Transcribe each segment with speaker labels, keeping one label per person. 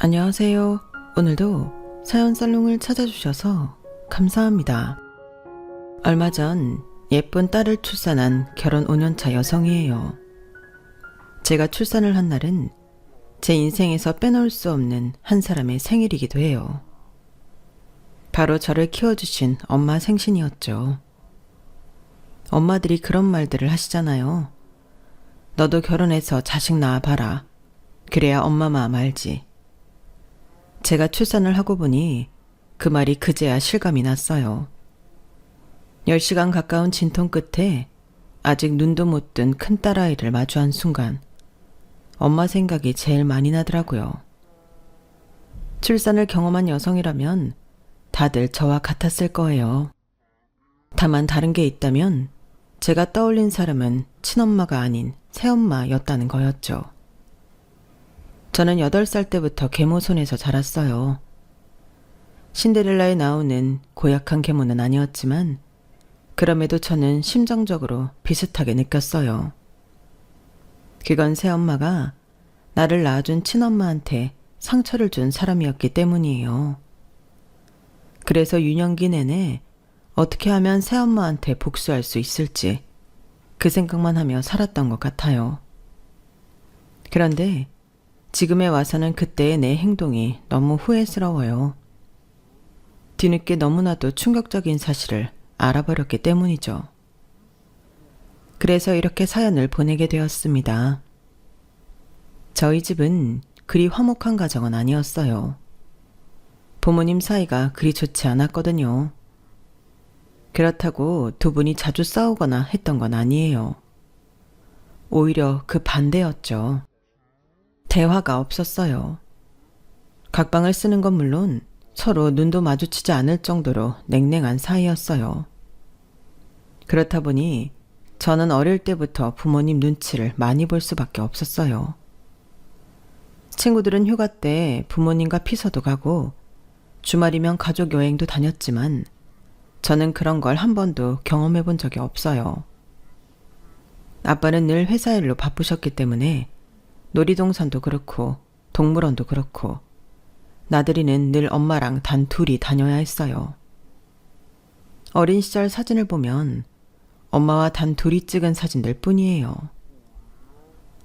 Speaker 1: 안녕하세요. 오늘도 사연 살롱을 찾아주셔서 감사합니다. 얼마 전 예쁜 딸을 출산한 결혼 5년차 여성이에요. 제가 출산을 한 날은 제 인생에서 빼놓을 수 없는 한 사람의 생일이기도 해요. 바로 저를 키워주신 엄마 생신이었죠. 엄마들이 그런 말들을 하시잖아요. 너도 결혼해서 자식 낳아봐라. 그래야 엄마 마음 알지. 제가 출산을 하고 보니 그 말이 그제야 실감이 났어요. 10시간 가까운 진통 끝에 아직 눈도 못 뜬 큰 딸아이를 마주한 순간 엄마 생각이 제일 많이 나더라고요. 출산을 경험한 여성이라면 다들 저와 같았을 거예요. 다만 다른 게 있다면 제가 떠올린 사람은 친엄마가 아닌 새엄마였다는 거였죠. 저는 8살 때부터 계모 손에서 자랐어요. 신데렐라에 나오는 고약한 계모는 아니었지만 그럼에도 저는 심정적으로 비슷하게 느꼈어요. 그건 새엄마가 나를 낳아준 친엄마한테 상처를 준 사람이었기 때문이에요. 그래서 유년기 내내 어떻게 하면 새엄마한테 복수할 수 있을지 그 생각만 하며 살았던 것 같아요. 그런데 지금에 와서는 그때의 내 행동이 너무 후회스러워요. 뒤늦게 너무나도 충격적인 사실을 알아버렸기 때문이죠. 그래서 이렇게 사연을 보내게 되었습니다. 저희 집은 그리 화목한 가정은 아니었어요. 부모님 사이가 그리 좋지 않았거든요. 그렇다고 두 분이 자주 싸우거나 했던 건 아니에요. 오히려 그 반대였죠. 대화가 없었어요. 각방을 쓰는 건 물론 서로 눈도 마주치지 않을 정도로 냉랭한 사이였어요. 그렇다 보니 저는 어릴 때부터 부모님 눈치를 많이 볼 수밖에 없었어요. 친구들은 휴가 때 부모님과 피서도 가고 주말이면 가족 여행도 다녔지만 저는 그런 걸 한 번도 경험해 본 적이 없어요. 아빠는 늘 회사 일로 바쁘셨기 때문에 놀이동산도 그렇고 동물원도 그렇고 나들이는 늘 엄마랑 단 둘이 다녀야 했어요. 어린 시절 사진을 보면 엄마와 단 둘이 찍은 사진들 뿐이에요.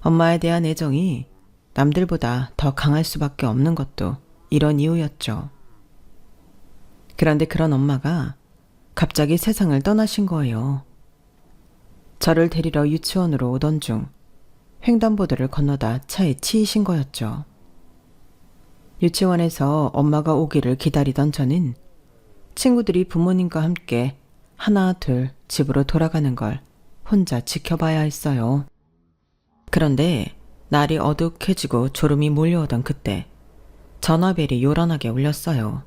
Speaker 1: 엄마에 대한 애정이 남들보다 더 강할 수밖에 없는 것도 이런 이유였죠. 그런데 그런 엄마가 갑자기 세상을 떠나신 거예요. 저를 데리러 유치원으로 오던 중 횡단보도를 건너다 차에 치이신 거였죠. 유치원에서 엄마가 오기를 기다리던 저는 친구들이 부모님과 함께 하나 둘 집으로 돌아가는 걸 혼자 지켜봐야 했어요. 그런데 날이 어둑해지고 졸음이 몰려오던 그때 전화벨이 요란하게 울렸어요.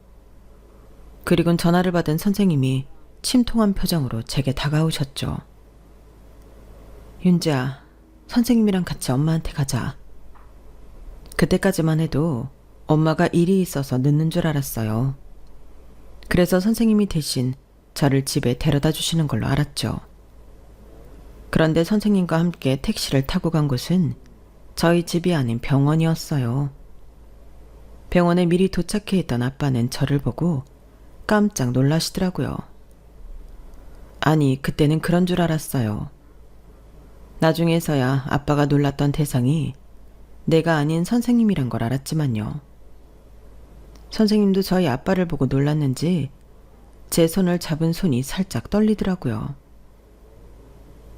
Speaker 1: 그리곤 전화를 받은 선생님이 침통한 표정으로 제게 다가오셨죠. 윤지야, 선생님이랑 같이 엄마한테 가자. 그때까지만 해도 엄마가 일이 있어서 늦는 줄 알았어요. 그래서 선생님이 대신 저를 집에 데려다 주시는 걸로 알았죠. 그런데 선생님과 함께 택시를 타고 간 곳은 저희 집이 아닌 병원이었어요. 병원에 미리 도착해 있던 아빠는 저를 보고 깜짝 놀라시더라고요. 아니, 그때는 그런 줄 알았어요. 나중에서야 아빠가 놀랐던 대상이 내가 아닌 선생님이란 걸 알았지만요. 선생님도 저희 아빠를 보고 놀랐는지 제 손을 잡은 손이 살짝 떨리더라고요.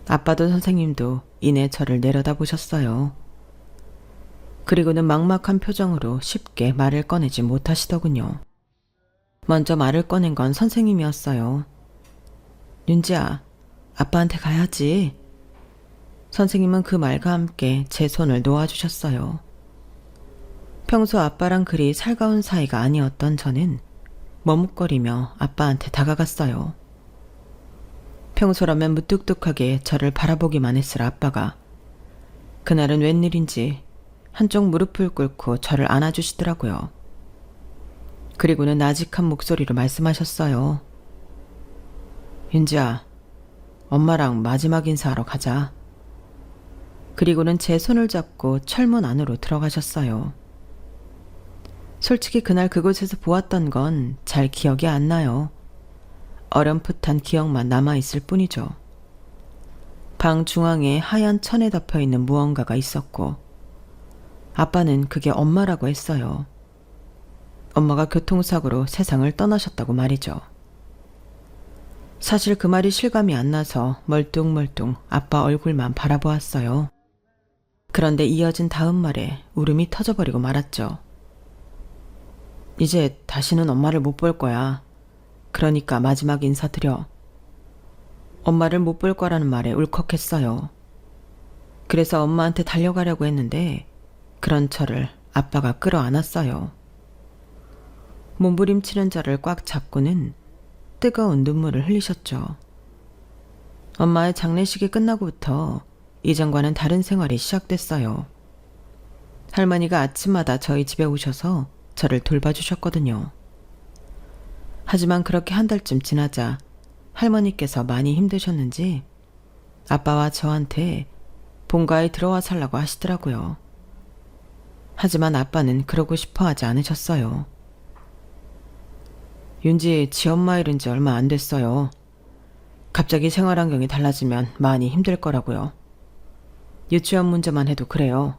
Speaker 1: 아빠도 선생님도 이내 저를 내려다보셨어요. 그리고는 막막한 표정으로 쉽게 말을 꺼내지 못하시더군요. 먼저 말을 꺼낸 건 선생님이었어요. 윤지야, 아빠한테 가야지. 선생님은 그 말과 함께 제 손을 놓아주셨어요. 평소 아빠랑 그리 살가운 사이가 아니었던 저는 머뭇거리며 아빠한테 다가갔어요. 평소라면 무뚝뚝하게 저를 바라보기만 했을 아빠가 그날은 웬일인지 한쪽 무릎을 꿇고 저를 안아주시더라고요. 그리고는 나직한 목소리로 말씀하셨어요. 윤지야, 엄마랑 마지막 인사하러 가자. 그리고는 제 손을 잡고 철문 안으로 들어가셨어요. 솔직히 그날 그곳에서 보았던 건 잘 기억이 안 나요. 어렴풋한 기억만 남아있을 뿐이죠. 방 중앙에 하얀 천에 덮여있는 무언가가 있었고 아빠는 그게 엄마라고 했어요. 엄마가 교통사고로 세상을 떠나셨다고 말이죠. 사실 그 말이 실감이 안 나서 멀뚱멀뚱 아빠 얼굴만 바라보았어요. 그런데 이어진 다음 말에 울음이 터져버리고 말았죠. 이제 다시는 엄마를 못 볼 거야. 그러니까 마지막 인사드려. 엄마를 못 볼 거라는 말에 울컥했어요. 그래서 엄마한테 달려가려고 했는데 그런 저를 아빠가 끌어안았어요. 몸부림치는 저를 꽉 잡고는 뜨거운 눈물을 흘리셨죠. 엄마의 장례식이 끝나고부터 이전과는 다른 생활이 시작됐어요. 할머니가 아침마다 저희 집에 오셔서 저를 돌봐주셨거든요. 하지만 그렇게 한 달쯤 지나자 할머니께서 많이 힘드셨는지 아빠와 저한테 본가에 들어와 살라고 하시더라고요. 하지만 아빠는 그러고 싶어 하지 않으셨어요. 윤지 지 엄마 잃은 지 얼마 안 됐어요. 갑자기 생활 환경이 달라지면 많이 힘들 거라고요. 유치원 문제만 해도 그래요.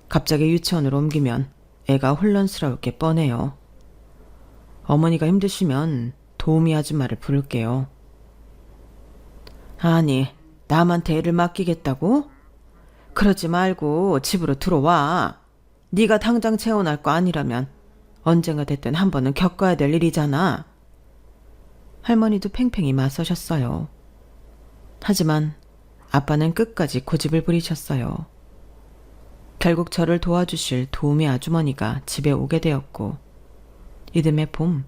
Speaker 1: 갑자기 유치원으로 옮기면 애가 혼란스러울 게 뻔해요. 어머니가 힘드시면 도우미 아줌마를 부를게요. 아니, 남한테 애를 맡기겠다고? 그러지 말고 집으로 들어와. 네가 당장 재혼할 거 아니라면 언젠가 됐든 한 번은 겪어야 될 일이잖아. 할머니도 팽팽히 맞서셨어요. 하지만 아빠는 끝까지 고집을 부리셨어요. 결국 저를 도와주실 도우미 아주머니가 집에 오게 되었고 이듬해 봄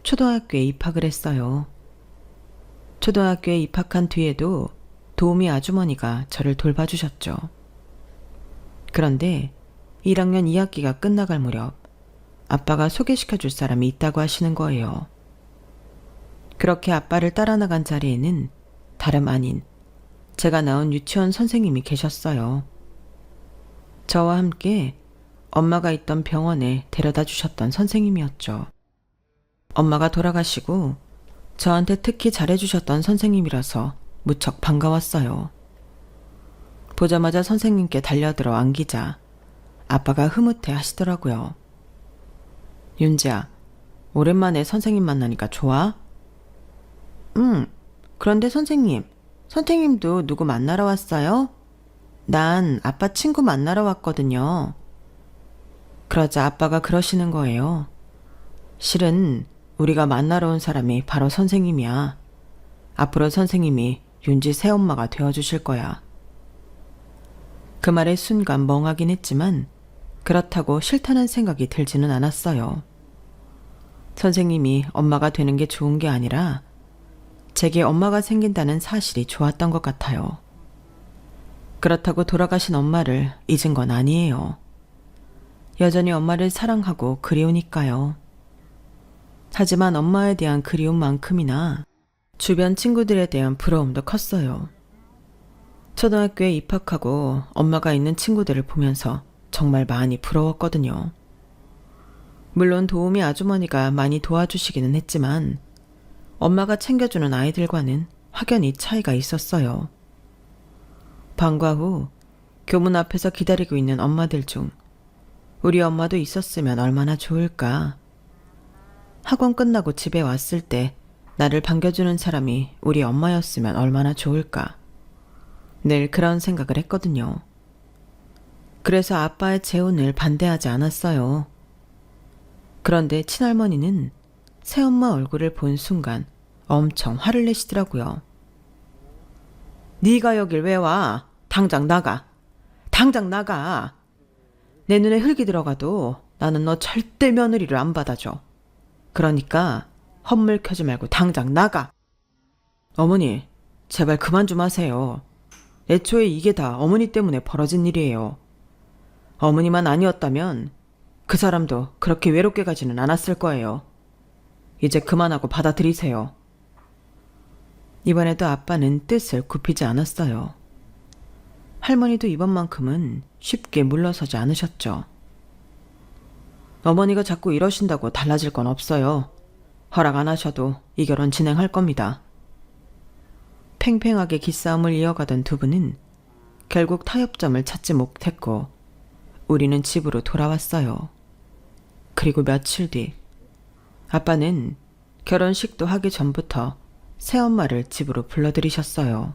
Speaker 1: 초등학교에 입학을 했어요. 초등학교에 입학한 뒤에도 도우미 아주머니가 저를 돌봐주셨죠. 그런데 1학년 2학기가 끝나갈 무렵 아빠가 소개시켜줄 사람이 있다고 하시는 거예요. 그렇게 아빠를 따라 나간 자리에는 다름 아닌 제가 나온 유치원 선생님이 계셨어요. 저와 함께 엄마가 있던 병원에 데려다 주셨던 선생님이었죠. 엄마가 돌아가시고 저한테 특히 잘해주셨던 선생님이라서 무척 반가웠어요. 보자마자 선생님께 달려들어 안기자 아빠가 흐뭇해 하시더라고요. 윤지야, 오랜만에 선생님 만나니까 좋아? 응, 그런데 선생님도 누구 만나러 왔어요? 난 아빠 친구 만나러 왔거든요. 그러자 아빠가 그러시는 거예요. 실은 우리가 만나러 온 사람이 바로 선생님이야. 앞으로 선생님이 윤지 새엄마가 되어주실 거야. 그 말에 순간 멍하긴 했지만 그렇다고 싫다는 생각이 들지는 않았어요. 선생님이 엄마가 되는 게 좋은 게 아니라 제게 엄마가 생긴다는 사실이 좋았던 것 같아요. 그렇다고 돌아가신 엄마를 잊은 건 아니에요. 여전히 엄마를 사랑하고 그리우니까요. 하지만 엄마에 대한 그리움만큼이나 주변 친구들에 대한 부러움도 컸어요. 초등학교에 입학하고 엄마가 있는 친구들을 보면서 정말 많이 부러웠거든요. 물론 도우미 아주머니가 많이 도와주시기는 했지만 엄마가 챙겨주는 아이들과는 확연히 차이가 있었어요. 방과 후 교문 앞에서 기다리고 있는 엄마들 중 우리 엄마도 있었으면 얼마나 좋을까. 학원 끝나고 집에 왔을 때 나를 반겨주는 사람이 우리 엄마였으면 얼마나 좋을까. 늘 그런 생각을 했거든요. 그래서 아빠의 재혼을 반대하지 않았어요. 그런데 친할머니는 새엄마 얼굴을 본 순간 엄청 화를 내시더라고요. 네가 여길 왜 와? 당장 나가. 당장 나가. 내 눈에 흙이 들어가도 나는 너 절대 며느리를 안 받아줘. 그러니까 헛물 켜지 말고 당장 나가. 어머니, 제발 그만 좀 하세요. 애초에 이게 다 어머니 때문에 벌어진 일이에요. 어머니만 아니었다면 그 사람도 그렇게 외롭게 가지는 않았을 거예요. 이제 그만하고 받아들이세요. 이번에도 아빠는 뜻을 굽히지 않았어요. 할머니도 이번만큼은 쉽게 물러서지 않으셨죠. 어머니가 자꾸 이러신다고 달라질 건 없어요. 허락 안 하셔도 이 결혼 진행할 겁니다. 팽팽하게 기싸움을 이어가던 두 분은 결국 타협점을 찾지 못했고 우리는 집으로 돌아왔어요. 그리고 며칠 뒤 아빠는 결혼식도 하기 전부터 새엄마를 집으로 불러들이셨어요.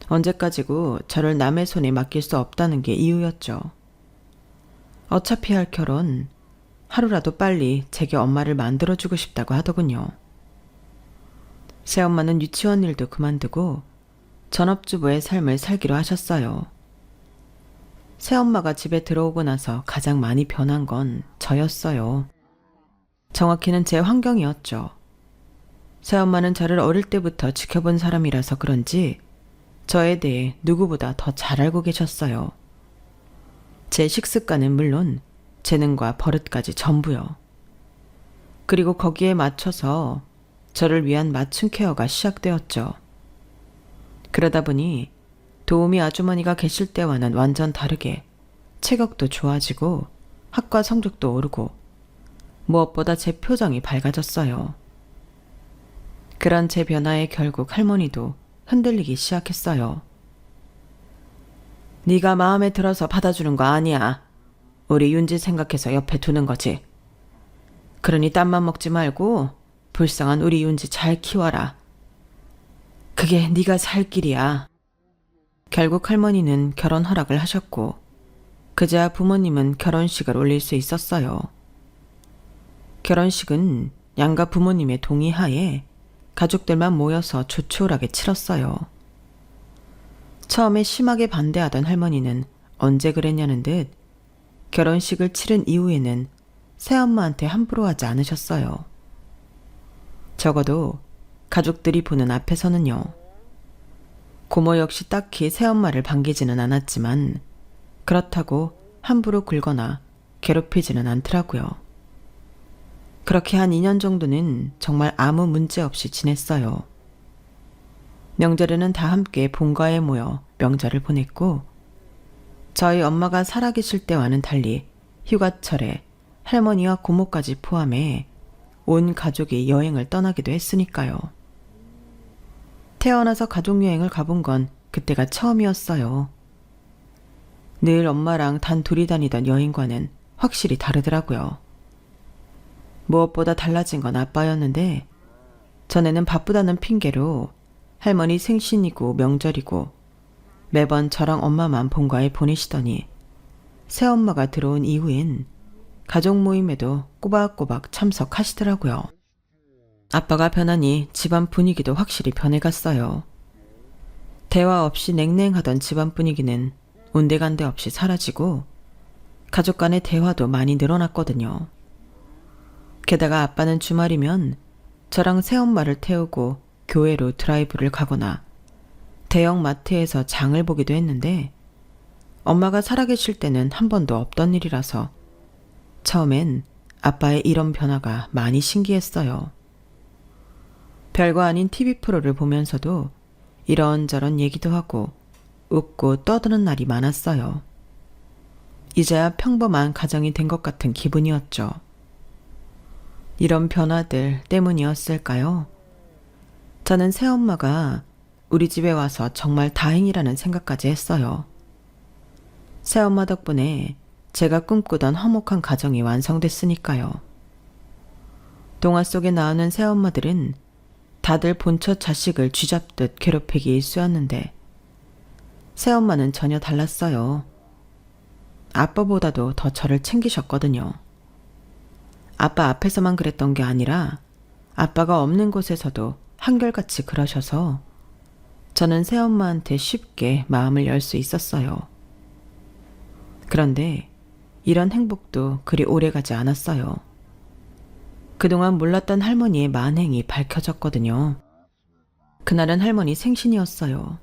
Speaker 1: 언제까지고 저를 남의 손에 맡길 수 없다는 게 이유였죠. 어차피 할 결혼, 하루라도 빨리 제게 엄마를 만들어주고 싶다고 하더군요. 새엄마는 유치원 일도 그만두고 전업주부의 삶을 살기로 하셨어요. 새엄마가 집에 들어오고 나서 가장 많이 변한 건 저였어요. 정확히는 제 환경이었죠. 새엄마는 저를 어릴 때부터 지켜본 사람이라서 그런지 저에 대해 누구보다 더 잘 알고 계셨어요. 제 식습관은 물론 재능과 버릇까지 전부요. 그리고 거기에 맞춰서 저를 위한 맞춤 케어가 시작되었죠. 그러다 보니 도우미 아주머니가 계실 때와는 완전 다르게 체격도 좋아지고 학과 성적도 오르고 무엇보다 제 표정이 밝아졌어요. 그런 제 변화에 결국 할머니도 흔들리기 시작했어요. 네가 마음에 들어서 받아주는 거 아니야. 우리 윤지 생각해서 옆에 두는 거지. 그러니 땀만 먹지 말고 불쌍한 우리 윤지 잘 키워라. 그게 네가 살 길이야. 결국 할머니는 결혼 허락을 하셨고 그제야 부모님은 결혼식을 올릴 수 있었어요. 결혼식은 양가 부모님의 동의하에 가족들만 모여서 조촐하게 치렀어요. 처음에 심하게 반대하던 할머니는 언제 그랬냐는 듯 결혼식을 치른 이후에는 새엄마한테 함부로 하지 않으셨어요. 적어도 가족들이 보는 앞에서는요. 고모 역시 딱히 새엄마를 반기지는 않았지만 그렇다고 함부로 굴거나 괴롭히지는 않더라고요. 그렇게 한 2년 정도는 정말 아무 문제 없이 지냈어요. 명절에는 다 함께 본가에 모여 명절을 보냈고 저희 엄마가 살아계실 때와는 달리 휴가철에 할머니와 고모까지 포함해 온 가족이 여행을 떠나기도 했으니까요. 태어나서 가족여행을 가본 건 그때가 처음이었어요. 늘 엄마랑 단 둘이 다니던 여행과는 확실히 다르더라고요. 무엇보다 달라진 건 아빠였는데 전에는 바쁘다는 핑계로 할머니 생신이고 명절이고 매번 저랑 엄마만 본가에 보내시더니 새엄마가 들어온 이후엔 가족 모임에도 꼬박꼬박 참석하시더라고요. 아빠가 변하니 집안 분위기도 확실히 변해갔어요. 대화 없이 냉랭하던 집안 분위기는 온데간데 없이 사라지고 가족 간의 대화도 많이 늘어났거든요. 게다가 아빠는 주말이면 저랑 새엄마를 태우고 교회로 드라이브를 가거나 대형 마트에서 장을 보기도 했는데 엄마가 살아계실 때는 한 번도 없던 일이라서 처음엔 아빠의 이런 변화가 많이 신기했어요. 별거 아닌 TV 프로를 보면서도 이런저런 얘기도 하고 웃고 떠드는 날이 많았어요. 이제야 평범한 가정이 된 것 같은 기분이었죠. 이런 변화들 때문이었을까요? 저는 새엄마가 우리 집에 와서 정말 다행이라는 생각까지 했어요. 새엄마 덕분에 제가 꿈꾸던 화목한 가정이 완성됐으니까요. 동화 속에 나오는 새엄마들은 다들 본처 자식을 쥐잡듯 괴롭히기 일쑤였는데 새엄마는 전혀 달랐어요. 아빠보다도 더 저를 챙기셨거든요. 아빠 앞에서만 그랬던 게 아니라 아빠가 없는 곳에서도 한결같이 그러셔서 저는 새엄마한테 쉽게 마음을 열 수 있었어요. 그런데 이런 행복도 그리 오래가지 않았어요. 그동안 몰랐던 할머니의 만행이 밝혀졌거든요. 그날은 할머니 생신이었어요.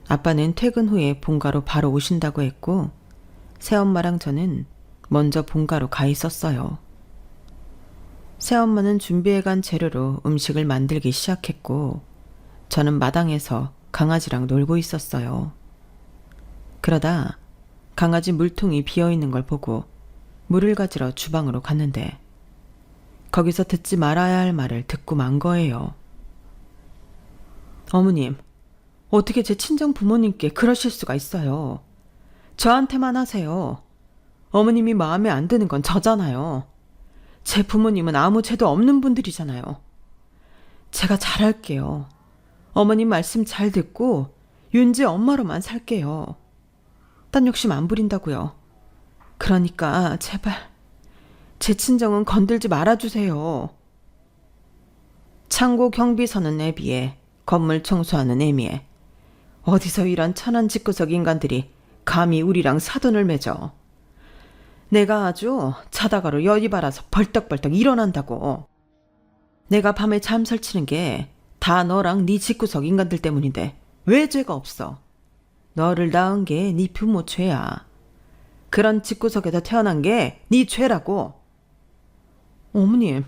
Speaker 1: 아빠는 퇴근 후에 본가로 바로 오신다고 했고 새엄마랑 저는 먼저 본가로 가 있었어요. 새엄마는 준비해간 재료로 음식을 만들기 시작했고 저는 마당에서 강아지랑 놀고 있었어요. 그러다 강아지 물통이 비어있는 걸 보고 물을 가지러 주방으로 갔는데 거기서 듣지 말아야 할 말을 듣고 만 거예요. 어머님, 어떻게 제 친정 부모님께 그러실 수가 있어요. 저한테만 하세요. 어머님이 마음에 안 드는 건 저잖아요. 제 부모님은 아무 죄도 없는 분들이잖아요. 제가 잘할게요. 어머님 말씀 잘 듣고 윤지 엄마로만 살게요. 딴 욕심 안 부린다고요. 그러니까 제발 제 친정은 건들지 말아주세요. 창고 경비서는 애비에 건물 청소하는 애미에 어디서 이런 천한 집구석 인간들이 감히 우리랑 사돈을 맺어. 내가 아주 자다가로 열이 받아서 벌떡벌떡 일어난다고. 내가 밤에 잠 설치는 게 다 너랑 네 집구석 인간들 때문인데 왜 죄가 없어? 너를 낳은 게 네 부모 죄야. 그런 집구석에서 태어난 게 네 죄라고. 어머님,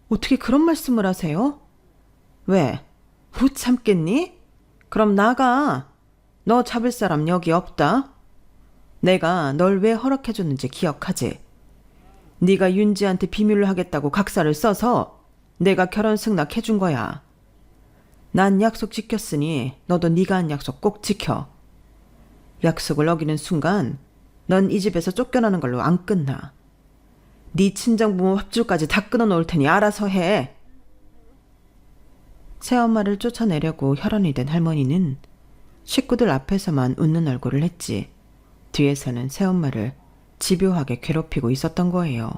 Speaker 1: 어떻게 그런 말씀을 하세요? 왜? 못 참겠니? 그럼 나가. 너 잡을 사람 여기 없다. 내가 널 왜 허락해줬는지 기억하지? 네가 윤지한테 비밀로 하겠다고 각서를 써서 내가 결혼 승낙해준 거야. 난 약속 지켰으니 너도 네가 한 약속 꼭 지켜. 약속을 어기는 순간 넌 이 집에서 쫓겨나는 걸로 안 끝나. 네 친정부모 합줄까지 다 끊어놓을 테니 알아서 해. 새엄마를 쫓아내려고 혈안이 된 할머니는 식구들 앞에서만 웃는 얼굴을 했지 뒤에서는 새엄마를 집요하게 괴롭히고 있었던 거예요.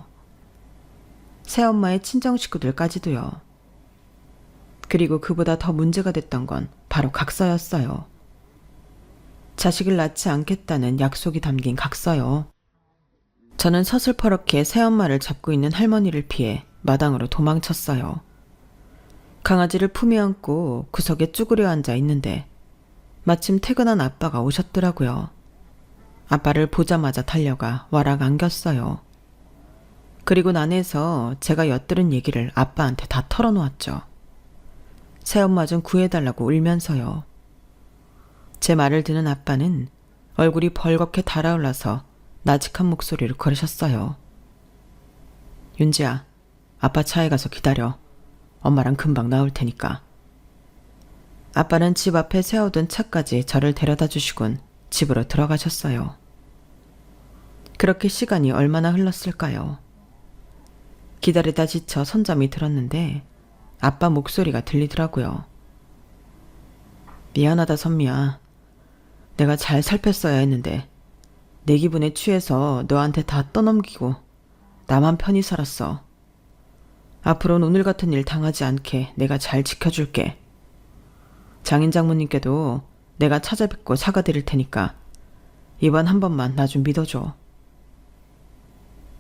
Speaker 1: 새엄마의 친정 식구들까지도요. 그리고 그보다 더 문제가 됐던 건 바로 각서였어요. 자식을 낳지 않겠다는 약속이 담긴 각서요. 저는 서슬퍼렇게 새엄마를 잡고 있는 할머니를 피해 마당으로 도망쳤어요. 강아지를 품에 안고 구석에 쭈그려 앉아 있는데 마침 퇴근한 아빠가 오셨더라고요. 아빠를 보자마자 달려가 와락 안겼어요. 그리고 난해서 제가 엿들은 얘기를 아빠한테 다 털어놓았죠. 새엄마 좀 구해달라고 울면서요. 제 말을 듣는 아빠는 얼굴이 벌겋게 달아올라서 나직한 목소리로 그러셨어요. 윤지야, 아빠 차에 가서 기다려. 엄마랑 금방 나올 테니까. 아빠는 집 앞에 세워둔 차까지 저를 데려다 주시곤 집으로 들어가셨어요. 그렇게 시간이 얼마나 흘렀을까요? 기다리다 지쳐 손잠이 들었는데 아빠 목소리가 들리더라고요. 미안하다 선미야. 내가 잘 살폈어야 했는데 내 기분에 취해서 너한테 다 떠넘기고 나만 편히 살았어. 앞으로는 오늘 같은 일 당하지 않게 내가 잘 지켜줄게. 장인 장모님께도 내가 찾아뵙고 사과드릴 테니까 이번 한 번만 나 좀 믿어줘.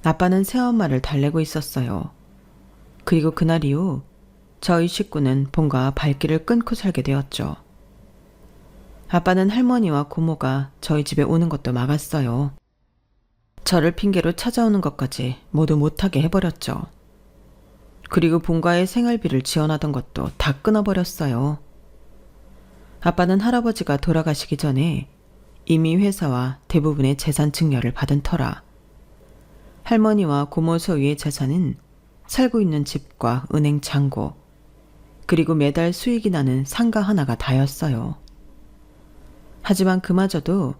Speaker 1: 아빠는 새엄마를 달래고 있었어요. 그리고 그날 이후 저희 식구는 본가와 발길을 끊고 살게 되었죠. 아빠는 할머니와 고모가 저희 집에 오는 것도 막았어요. 저를 핑계로 찾아오는 것까지 모두 못하게 해버렸죠. 그리고 본가의 생활비를 지원하던 것도 다 끊어버렸어요. 아빠는 할아버지가 돌아가시기 전에 이미 회사와 대부분의 재산 증여를 받은 터라 할머니와 고모 소유의 재산은 살고 있는 집과 은행 잔고 그리고 매달 수익이 나는 상가 하나가 다였어요. 하지만 그마저도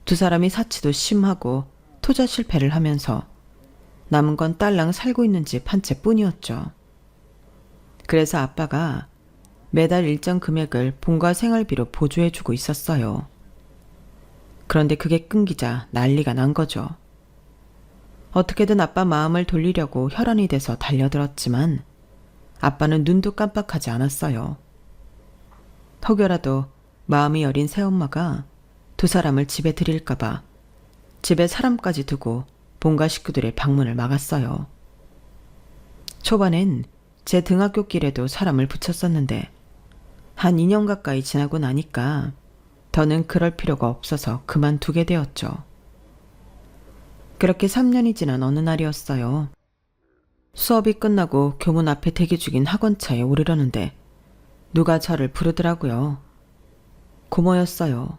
Speaker 1: 두 사람이 사치도 심하고 투자 실패를 하면서 남은 건 딸랑 살고 있는 집 한 채뿐이었죠. 그래서 아빠가 매달 일정 금액을 본가 생활비로 보조해주고 있었어요. 그런데 그게 끊기자 난리가 난 거죠. 어떻게든 아빠 마음을 돌리려고 혈안이 돼서 달려들었지만 아빠는 눈도 깜빡하지 않았어요. 혹여라도 마음이 여린 새엄마가 두 사람을 집에 들일까봐 집에 사람까지 두고 본가 식구들의 방문을 막았어요. 초반엔 제 등학교길에도 사람을 붙였었는데 한 2년 가까이 지나고 나니까 더는 그럴 필요가 없어서 그만두게 되었죠. 그렇게 3년이 지난 어느 날이었어요. 수업이 끝나고 교문 앞에 대기 중인 학원차에 오르려는데 누가 저를 부르더라고요. 고모였어요.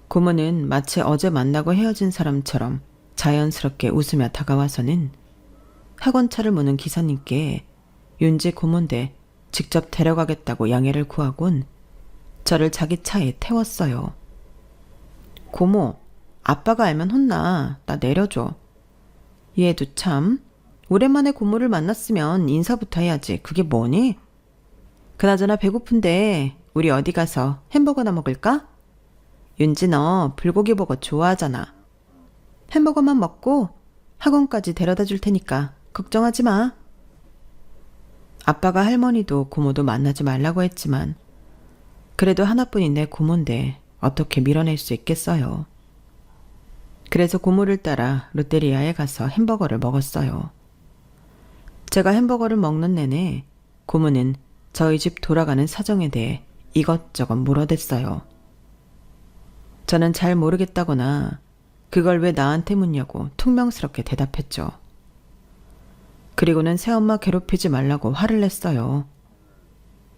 Speaker 1: 고모는 마치 어제 만나고 헤어진 사람처럼 자연스럽게 웃으며 다가와서는 학원차를 모는 기사님께 윤지 고모인데 직접 데려가겠다고 양해를 구하곤 저를 자기 차에 태웠어요. 고모, 아빠가 알면 혼나. 나 내려줘. 얘도 참, 오랜만에 고모를 만났으면 인사부터 해야지. 그게 뭐니? 그나저나 배고픈데 우리 어디 가서 햄버거나 먹을까? 윤지 너 불고기 버거 좋아하잖아. 햄버거만 먹고 학원까지 데려다 줄 테니까 걱정하지 마. 아빠가 할머니도 고모도 만나지 말라고 했지만 그래도 하나뿐인 내 고모인데 어떻게 밀어낼 수 있겠어요. 그래서 고모를 따라 롯데리아에 가서 햄버거를 먹었어요. 제가 햄버거를 먹는 내내 고모는 저희 집 돌아가는 사정에 대해 이것저것 물어댔어요. 저는 잘 모르겠다거나 그걸 왜 나한테 묻냐고 퉁명스럽게 대답했죠. 그리고는 새엄마 괴롭히지 말라고 화를 냈어요.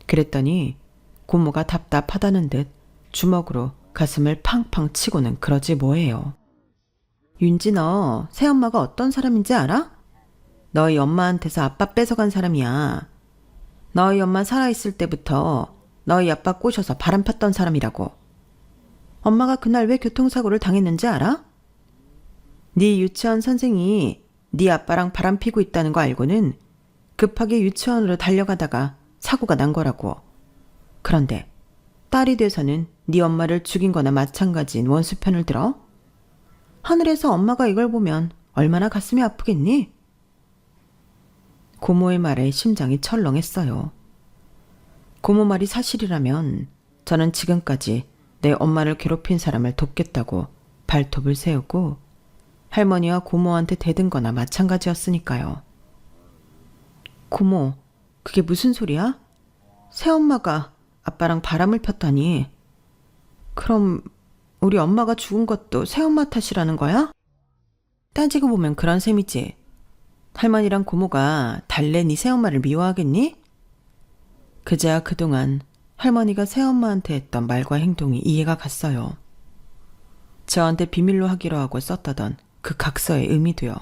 Speaker 1: 그랬더니 고모가 답답하다는 듯 주먹으로 가슴을 팡팡 치고는 그러지 뭐예요. 윤지 너 새엄마가 어떤 사람인지 알아? 너희 엄마한테서 아빠 뺏어간 사람이야. 너희 엄마 살아있을 때부터 너희 아빠 꼬셔서 바람 폈던 사람이라고. 엄마가 그날 왜 교통사고를 당했는지 알아? 네 유치원 선생이 네 아빠랑 바람 피고 있다는 거 알고는 급하게 유치원으로 달려가다가 사고가 난 거라고. 그런데 딸이 돼서는 네 엄마를 죽인 거나 마찬가지인 원수 편을 들어? 하늘에서 엄마가 이걸 보면 얼마나 가슴이 아프겠니? 고모의 말에 심장이 철렁했어요. 고모 말이 사실이라면 저는 지금까지 내 엄마를 괴롭힌 사람을 돕겠다고 발톱을 세우고 할머니와 고모한테 대든 거나 마찬가지였으니까요. 고모, 그게 무슨 소리야? 새엄마가 아빠랑 바람을 폈다니. 그럼 우리 엄마가 죽은 것도 새엄마 탓이라는 거야? 따지고 보면 그런 셈이지. 할머니랑 고모가 달래 네 새엄마를 미워하겠니? 그제야 그동안 할머니가 새엄마한테 했던 말과 행동이 이해가 갔어요. 저한테 비밀로 하기로 하고 썼다던 그 각서의 의미도요.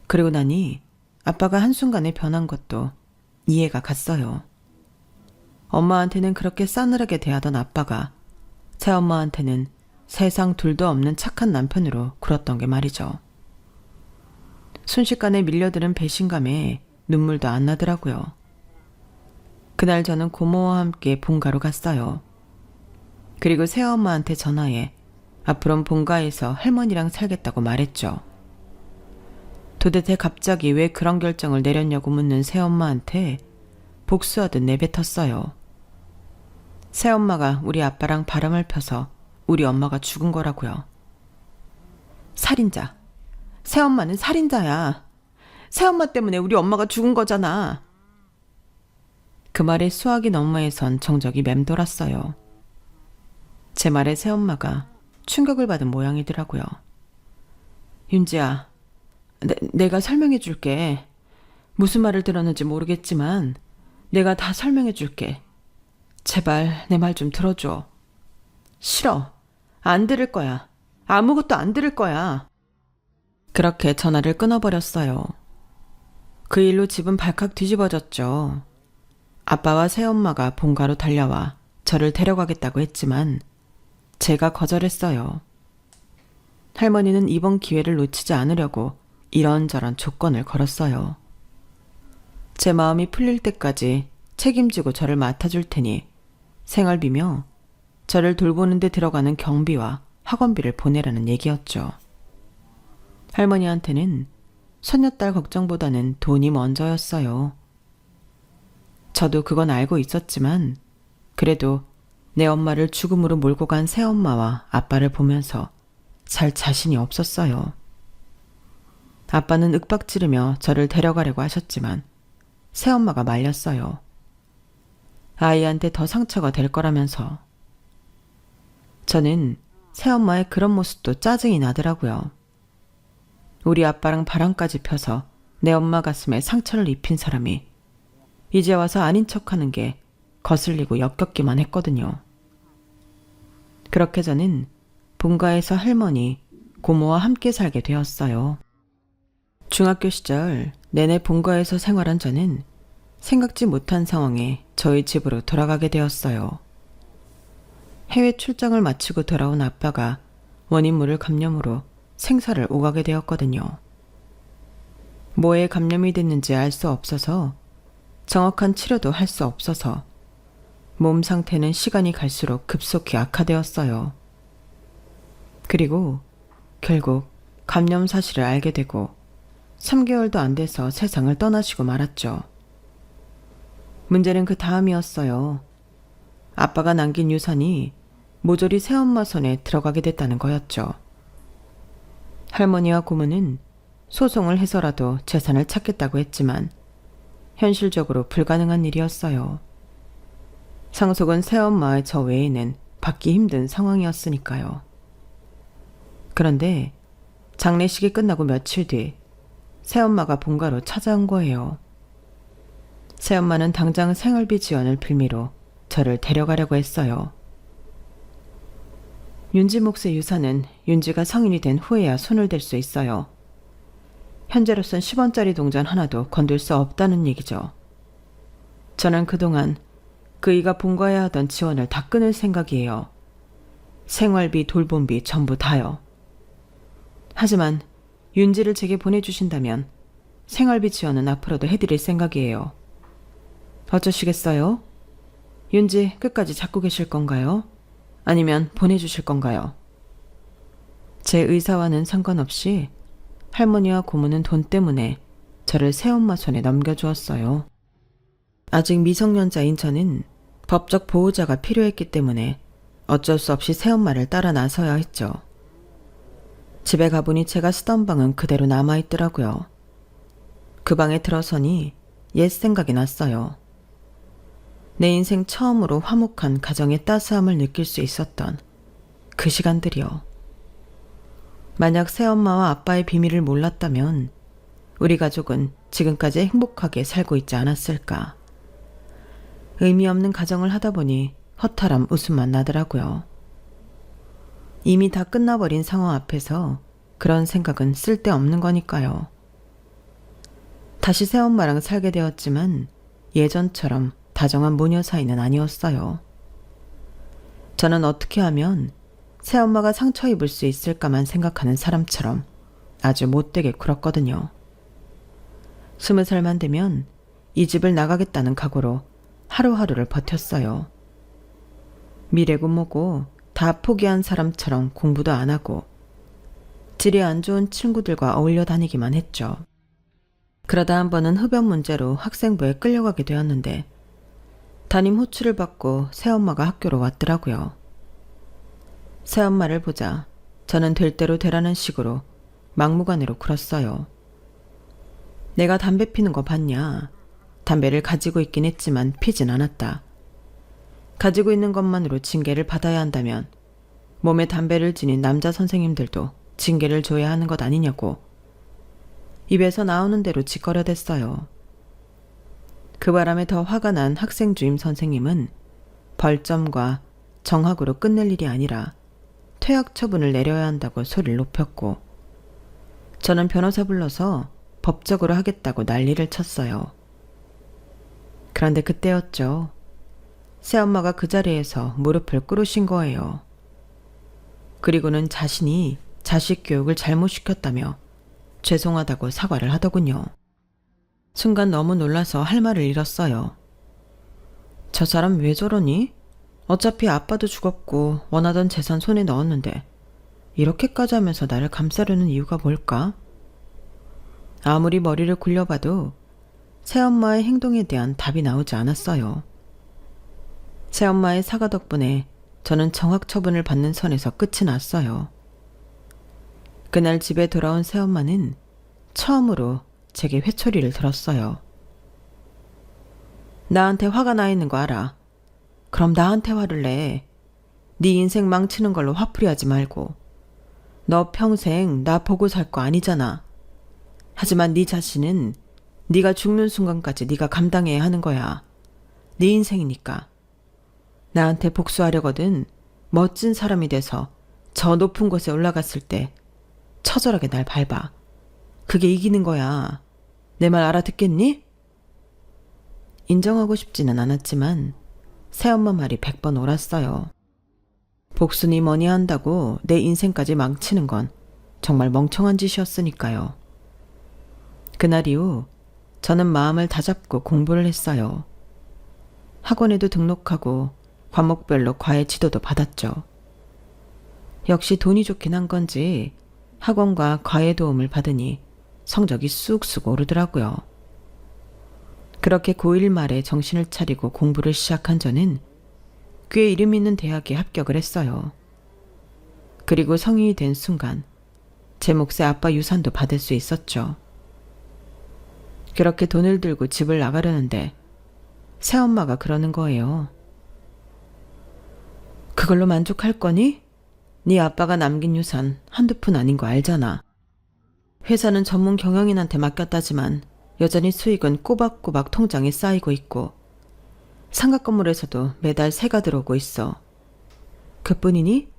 Speaker 1: 그리고 나니 아빠가 한순간에 변한 것도 이해가 갔어요. 엄마한테는 그렇게 싸늘하게 대하던 아빠가 새엄마한테는 세상 둘도 없는 착한 남편으로 굴었던 게 말이죠. 순식간에 밀려드는 배신감에 눈물도 안 나더라고요. 그날 저는 고모와 함께 본가로 갔어요. 그리고 새엄마한테 전화해 앞으로는 본가에서 할머니랑 살겠다고 말했죠. 도대체 갑자기 왜 그런 결정을 내렸냐고 묻는 새엄마한테 복수하듯 내뱉었어요. 새엄마가 우리 아빠랑 바람을 펴서 우리 엄마가 죽은 거라고요. 살인자. 새엄마는 살인자야. 새엄마 때문에 우리 엄마가 죽은 거잖아. 그 말에 수화기 너머에선 정적이 맴돌았어요. 제 말에 새엄마가 충격을 받은 모양이더라고요. 윤지야, 내가 설명해 줄게. 무슨 말을 들었는지 모르겠지만 내가 다 설명해 줄게. 제발 내 말 좀 들어줘. 싫어. 안 들을 거야. 아무것도 안 들을 거야. 그렇게 전화를 끊어버렸어요. 그 일로 집은 발칵 뒤집어졌죠. 아빠와 새엄마가 본가로 달려와 저를 데려가겠다고 했지만 제가 거절했어요. 할머니는 이번 기회를 놓치지 않으려고 이런저런 조건을 걸었어요. 제 마음이 풀릴 때까지 책임지고 저를 맡아줄 테니 생활비며 저를 돌보는 데 들어가는 경비와 학원비를 보내라는 얘기였죠. 할머니한테는 손녀딸 걱정보다는 돈이 먼저였어요. 저도 그건 알고 있었지만 그래도 내 엄마를 죽음으로 몰고 간 새엄마와 아빠를 보면서 살 자신이 없었어요. 아빠는 윽박지르며 저를 데려가려고 하셨지만 새엄마가 말렸어요. 아이한테 더 상처가 될 거라면서. 저는 새엄마의 그런 모습도 짜증이 나더라고요. 우리 아빠랑 바람까지 펴서 내 엄마 가슴에 상처를 입힌 사람이 이제 와서 아닌 척하는 게 거슬리고 역겹기만 했거든요. 그렇게 저는 본가에서 할머니, 고모와 함께 살게 되었어요. 중학교 시절 내내 본가에서 생활한 저는 생각지 못한 상황에 저희 집으로 돌아가게 되었어요. 해외 출장을 마치고 돌아온 아빠가 원인모를 감염으로 생사를 오가게 되었거든요. 뭐에 감염이 됐는지 알 수 없어서 정확한 치료도 할 수 없어서 몸 상태는 시간이 갈수록 급속히 악화되었어요. 그리고 결국 감염 사실을 알게 되고 3개월도 안 돼서 세상을 떠나시고 말았죠. 문제는 그 다음이었어요. 아빠가 남긴 유산이 모조리 새엄마 손에 들어가게 됐다는 거였죠. 할머니와 고모는 소송을 해서라도 재산을 찾겠다고 했지만 현실적으로 불가능한 일이었어요. 상속은 새엄마의 저 외에는 받기 힘든 상황이었으니까요. 그런데 장례식이 끝나고 며칠 뒤 새엄마가 본가로 찾아온 거예요. 새엄마는 당장 생활비 지원을 빌미로 저를 데려가려고 했어요. 윤지 몫의 유산은 윤지가 성인이 된 후에야 손을 댈 수 있어요. 현재로선 10원짜리 동전 하나도 건들 수 없다는 얘기죠. 저는 그동안 그이가 본가에 하던 지원을 다 끊을 생각이에요. 생활비, 돌봄비 전부 다요. 하지만 윤지를 제게 보내주신다면 생활비 지원은 앞으로도 해드릴 생각이에요. 어쩌시겠어요? 윤지 끝까지 잡고 계실 건가요? 아니면 보내주실 건가요? 제 의사와는 상관없이 할머니와 고모는 돈 때문에 저를 새엄마 손에 넘겨주었어요. 아직 미성년자인 저는 법적 보호자가 필요했기 때문에 어쩔 수 없이 새엄마를 따라 나서야 했죠. 집에 가보니 제가 쓰던 방은 그대로 남아있더라고요. 그 방에 들어서니 옛 생각이 났어요. 내 인생 처음으로 화목한 가정의 따스함을 느낄 수 있었던 그 시간들이요. 만약 새엄마와 아빠의 비밀을 몰랐다면 우리 가족은 지금까지 행복하게 살고 있지 않았을까. 의미 없는 가정을 하다 보니 허탈함 웃음만 나더라고요. 이미 다 끝나버린 상황 앞에서 그런 생각은 쓸데없는 거니까요. 다시 새엄마랑 살게 되었지만 예전처럼 다정한 모녀 사이는 아니었어요. 저는 어떻게 하면 새엄마가 상처 입을 수 있을까만 생각하는 사람처럼 아주 못되게 굴었거든요. 20살만 되면 이 집을 나가겠다는 각오로 하루하루를 버텼어요. 미래고 뭐고 다 포기한 사람처럼 공부도 안 하고 질이 안 좋은 친구들과 어울려 다니기만 했죠. 그러다 한 번은 흡연 문제로 학생부에 끌려가게 되었는데 담임 호출을 받고 새엄마가 학교로 왔더라고요. 새엄마를 보자 저는 될 대로 되라는 식으로 막무가내로 굴었어요. 내가 담배 피는 거 봤냐? 담배를 가지고 있긴 했지만 피진 않았다. 가지고 있는 것만으로 징계를 받아야 한다면 몸에 담배를 지닌 남자 선생님들도 징계를 줘야 하는 것 아니냐고 입에서 나오는 대로 짓거려댔어요. 그 바람에 더 화가 난 학생 주임 선생님은 벌점과 정학으로 끝낼 일이 아니라 퇴학 처분을 내려야 한다고 소리를 높였고 저는 변호사 불러서 법적으로 하겠다고 난리를 쳤어요. 그런데 그때였죠. 새엄마가 그 자리에서 무릎을 꿇으신 거예요. 그리고는 자신이 자식 교육을 잘못 시켰다며 죄송하다고 사과를 하더군요. 순간 너무 놀라서 할 말을 잃었어요. 저 사람 왜 저러니? 어차피 아빠도 죽었고 원하던 재산 손에 넣었는데 이렇게까지 하면서 나를 감싸려는 이유가 뭘까? 아무리 머리를 굴려봐도 새엄마의 행동에 대한 답이 나오지 않았어요. 새엄마의 사과 덕분에 저는 정학 처분을 받는 선에서 끝이 났어요. 그날 집에 돌아온 새엄마는 처음으로 제게 회초리를 들었어요. 나한테 화가 나 있는 거 알아. 그럼 나한테 화를 내. 네 인생 망치는 걸로 화풀이하지 말고. 너 평생 나 보고 살 거 아니잖아. 하지만 네 자신은 네가 죽는 순간까지 네가 감당해야 하는 거야. 네 인생이니까. 나한테 복수하려거든 멋진 사람이 돼서 저 높은 곳에 올라갔을 때 처절하게 날 밟아. 그게 이기는 거야. 내 말 알아듣겠니? 인정하고 싶지는 않았지만 새엄마 말이 100번 옳았어요. 복순이 뭐니 한다고 내 인생까지 망치는 건 정말 멍청한 짓이었으니까요. 그날 이후 저는 마음을 다잡고 공부를 했어요. 학원에도 등록하고 과목별로 과외 지도도 받았죠. 역시 돈이 좋긴 한 건지 학원과 과외 도움을 받으니 성적이 쑥쑥 오르더라고요. 그렇게 고1 말에 정신을 차리고 공부를 시작한 저는 꽤 이름 있는 대학에 합격을 했어요. 그리고 성인이 된 순간 제 몫의 아빠 유산도 받을 수 있었죠. 그렇게 돈을 들고 집을 나가려는데 새엄마가 그러는 거예요. 그걸로 만족할 거니? 네 아빠가 남긴 유산 한두 푼 아닌 거 알잖아. 회사는 전문 경영인한테 맡겼다지만 여전히 수익은 꼬박꼬박 통장에 쌓이고 있고 상가 건물에서도 매달 세가 들어오고 있어. 그뿐이니?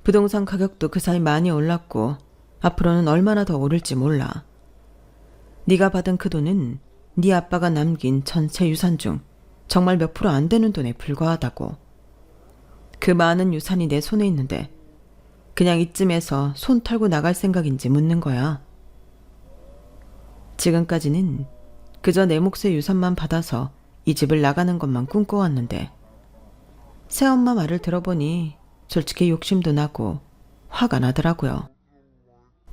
Speaker 1: 부동산 가격도 그 사이 많이 올랐고 앞으로는 얼마나 더 오를지 몰라. 네가 받은 그 돈은 네 아빠가 남긴 전체 유산 중 정말 몇 프로 안 되는 돈에 불과하다고. 그 많은 유산이 내 손에 있는데 그냥 이쯤에서 손 털고 나갈 생각인지 묻는 거야. 지금까지는 그저 내 몫의 유산만 받아서 이 집을 나가는 것만 꿈꿔왔는데 새엄마 말을 들어보니 솔직히 욕심도 나고 화가 나더라고요.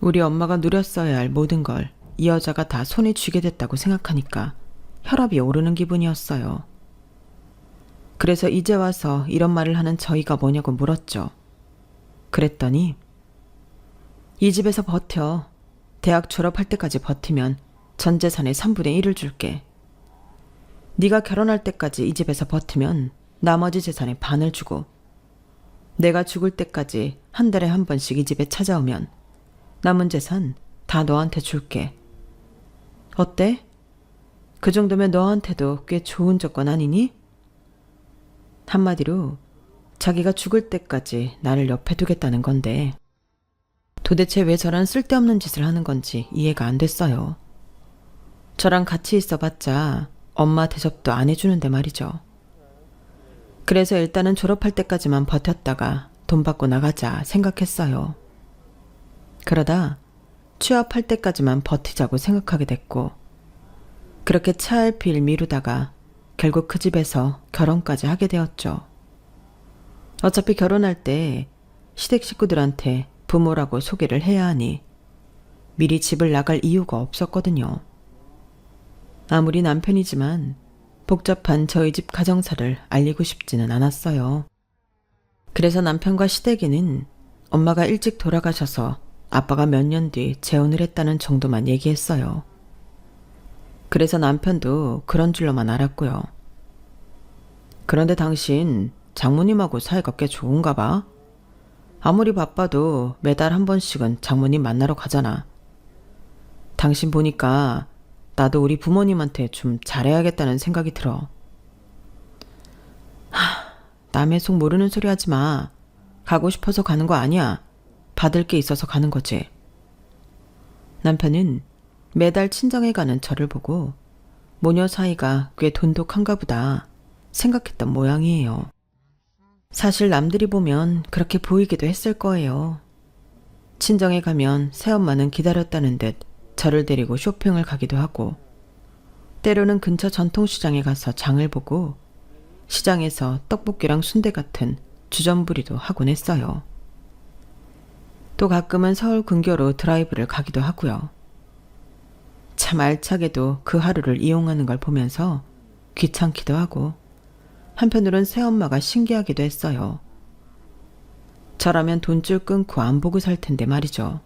Speaker 1: 우리 엄마가 누렸어야 할 모든 걸 이 여자가 다 손에 쥐게 됐다고 생각하니까 혈압이 오르는 기분이었어요. 그래서 이제 와서 이런 말을 하는 저희가 뭐냐고 물었죠. 그랬더니 이 집에서 버텨. 대학 졸업할 때까지 버티면 전 재산의 3분의 1을 줄게. 네가 결혼할 때까지 이 집에서 버티면 나머지 재산의 반을 주고 내가 죽을 때까지 한 달에 한 번씩 이 집에 찾아오면 남은 재산 다 너한테 줄게. 어때? 그 정도면 너한테도 꽤 좋은 조건 아니니? 한마디로 자기가 죽을 때까지 나를 옆에 두겠다는 건데 도대체 왜 저런 쓸데없는 짓을 하는 건지 이해가 안 됐어요. 저랑 같이 있어봤자 엄마 대접도 안 해주는데 말이죠. 그래서 일단은 졸업할 때까지만 버텼다가 돈 받고 나가자 생각했어요. 그러다 취업할 때까지만 버티자고 생각하게 됐고 그렇게 차일피일 미루다가 결국 그 집에서 결혼까지 하게 되었죠. 어차피 결혼할 때 시댁 식구들한테 부모라고 소개를 해야 하니 미리 집을 나갈 이유가 없었거든요. 아무리 남편이지만 복잡한 저희 집 가정사를 알리고 싶지는 않았어요. 그래서 남편과 시댁에는 엄마가 일찍 돌아가셔서 아빠가 몇 년 뒤 재혼을 했다는 정도만 얘기했어요. 그래서 남편도 그런 줄로만 알았고요. 그런데 당신 장모님하고 사이가 꽤 좋은가 봐? 아무리 바빠도 매달 한 번씩은 장모님 만나러 가잖아. 당신 보니까 나도 우리 부모님한테 좀 잘해야겠다는 생각이 들어. 남의 속 모르는 소리 하지 마. 가고 싶어서 가는 거 아니야. 받을 게 있어서 가는 거지. 남편은 매달 친정에 가는 저를 보고 모녀 사이가 꽤 돈독한가 보다 생각했던 모양이에요. 사실 남들이 보면 그렇게 보이기도 했을 거예요. 친정에 가면 새엄마는 기다렸다는 듯 저를 데리고 쇼핑을 가기도 하고 때로는 근처 전통시장에 가서 장을 보고 시장에서 떡볶이랑 순대 같은 주전부리도 하곤 했어요. 또 가끔은 서울 근교로 드라이브를 가기도 하고요. 참 알차게도 그 하루를 이용하는 걸 보면서 귀찮기도 하고 한편으론 새엄마가 신기하기도 했어요. 저라면 돈줄 끊고 안 보고 살 텐데 말이죠.